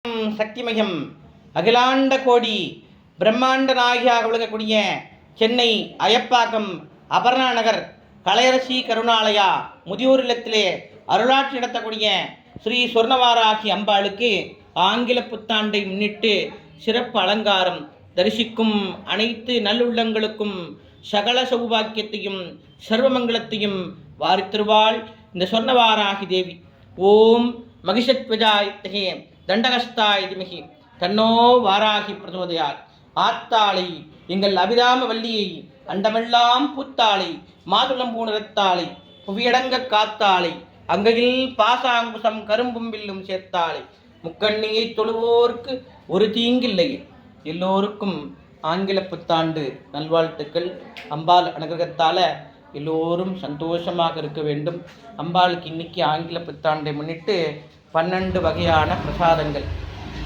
சக்திமயம் அகிலாண்ட கோடி பிரம்மாண்ட நாயகியாக விளங்கக்கூடிய சென்னை அயப்பாக்கம் அபர்ணா நகர் கலையரசி கருணாலயா முதியோர் இல்லத்திலே அருளாட்சி நடத்தக்கூடிய ஸ்ரீ சொர்ணவாராகி அம்பாளுக்கு ஆங்கில புத்தாண்டை முன்னிட்டு சிறப்பு அலங்காரம் தரிசிக்கும் அனைத்து நல்லுள்ளங்களுக்கும் சகல சௌபாக்கியத்தையும் சர்வமங்கலத்தையும் வாரித்திருவாள் இந்த சொர்ணவாராகி தேவி. ஓம் மகிஷத்வஜாயத்தகே தண்டகஸ்தாய் திமகி தன்னோ வாராகி பிரசோதயால். ஆத்தாளை எங்கள் அபிராம வள்ளியை அண்டமெல்லாம் பூத்தாளை மாதுளம் பூணிறத்தாளை புவியடங்க காத்தாளை அங்கையில் பாசாங்குசம் கரும்பும் வில்லும் சேர்த்தாளை முக்கண்ணியை தொழுவோர்க்கு ஒரு தீங்கில்லை. எல்லோருக்கும் ஆங்கில புத்தாண்டு நல்வாழ்த்துக்கள். அம்பாள் அனுகிரகத்தால் எல்லோரும் சந்தோஷமாக இருக்க வேண்டும். அம்பாளுக்கு இன்னைக்கு ஆங்கில புத்தாண்டை முன்னிட்டு 12 வகையான பிரசாதங்கள்,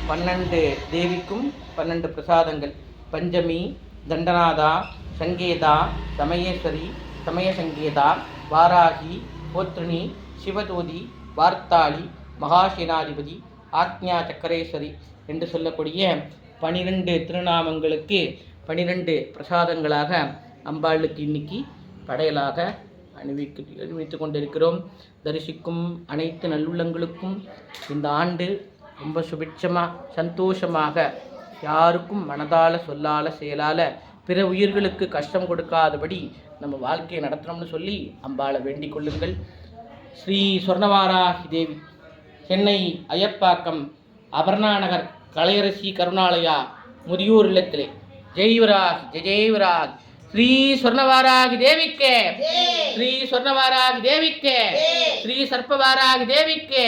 12 தேவிக்கும் 12 பிரசாதங்கள். பஞ்சமி, தண்டநாதா, சங்கேதா, சமயேஸ்வரி, சமய சங்கேதா, வாராகி, போத்ரிணி, சிவதூதி, வார்த்தாளி, மகாசேனாதிபதி, ஆக்ஞா சக்கரேஸ்வரி என்று சொல்லக்கூடிய 12 திருநாமங்களுக்கு 12 பிரசாதங்களாக அம்பாளுக்கு இன்னைக்கு படையலாக அணிவித்து கொண்டிருக்கிறோம். தரிசிக்கும் அனைத்து நல்லுள்ளங்களுக்கும் இந்த ஆண்டு ரொம்ப சுபிட்சமாக சந்தோஷமாக யாருக்கும் மனதால் சொல்லால் செயலால் பிற உயிர்களுக்கு கஷ்டம் கொடுக்காதபடி நம்ம வாழ்க்கையை நடத்தணும்னு சொல்லி அம்பாளை வேண்டிக் கொள்ளுங்கள். ஸ்ரீ சொர்ணவாராகி தேவி சென்னை அயப்பாக்கம் அபர்ணா நகர் கலையரசி கருணாலயா முதியோர் இல்லத்திலே ஜெய்வராகி ஜெய்வராகி ஸ்ரீ சொர்ணவாராகி தேவிக்கே, ஸ்ரீ சொர்ணவாராகி தேவிக்கே, ஸ்ரீ சர்ப்பவாராகி தேவிக்கே,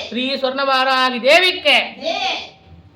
ஸ்ரீ சொர்ணவாராகி தேவிக்கே.